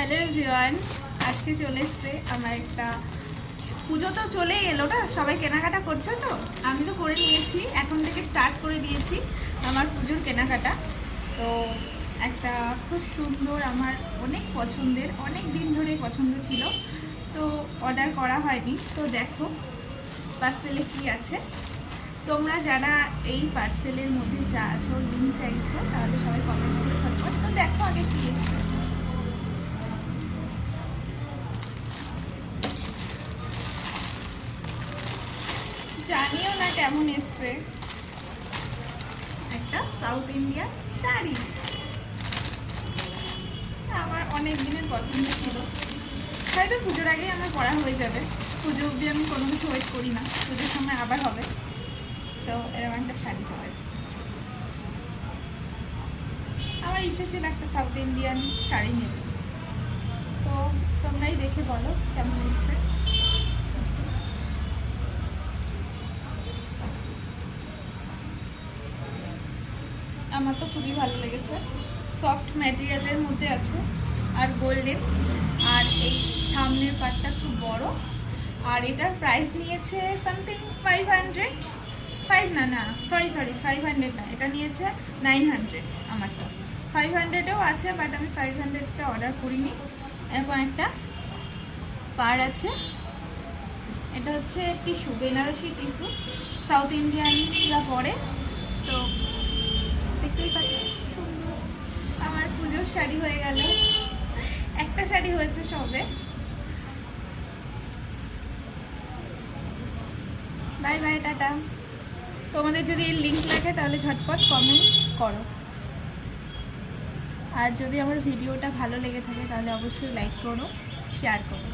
Hello everyone, আজকে চলে এসছে আমার একটা পুজো তো চলেই এলো না, সবাই কেনাকাটা করছো তো। আমি তো করে নিয়েছি, এখন থেকে স্টার্ট করে দিয়েছি আমার পুজোর কেনাকাটা। তো একটা খুব সুন্দর, আমার অনেক পছন্দের, অনেক দিন ধরে পছন্দ ছিল, তো অর্ডার করা হয়নি। তো দেখো পার্সেলে কি আছে। তোমরা যারা এই পার্সেলের মধ্যে যা আছো লিঙ্ক চাইছো, তাহলে সবাই কমেন্ট করে থাকবো। তো দেখো আগে কি এসছে। জানিও না কেমন এসছে। একটা সাউথ ইন্ডিয়ান শাড়ি, আমার অনেক দিনের পছন্দ ছিল। হয়তো পুজোর আগেই আমার পড়া হয়ে যাবে, পুজো অবধি আমি কোনো কিছু ওয়েট করি না, পুজোর সময় আবার হবে। তো এরকম একটা শাড়ি চলে এসছে। আমার ইচ্ছে ছিল একটা সাউথ ইন্ডিয়ান শাড়ি নেবে। তো তোমরাই দেখে বলো কেমন এসছে। আমার তো খুবই ভালো লেগেছে, সফট ম্যাটেরিয়ালের মধ্যে আছে আর গোল্ডেন, আর এই সামনের পার্টটা খুব বড়। আর এটার প্রাইস নিয়েছে সামথিং 500, না সরি 500 না, এটা নিয়েছে 900। আমারটা 500-এও আছে, বাট আমি 500-টা অর্ডার করিনি। এরকম একটা পার আছে, এটা হচ্ছে টিস্যু, বেনারসি টিস্যু, সাউথ ইন্ডিয়ানরা পরে। তো দেখতেই পাচ্ছি সুন্দর, আমার পুজোর শাড়ি হয়ে গেল। একটা শাড়ি হয়েছে সবে। Bye bye, tata. তোমাদের যদি এর লিঙ্ক লাগে তাহলে ঝটপট কমেন্ট করো, আর যদি আমার ভিডিওটা ভালো লেগে থাকে তাহলে অবশ্যই লাইক করো, শেয়ার করো।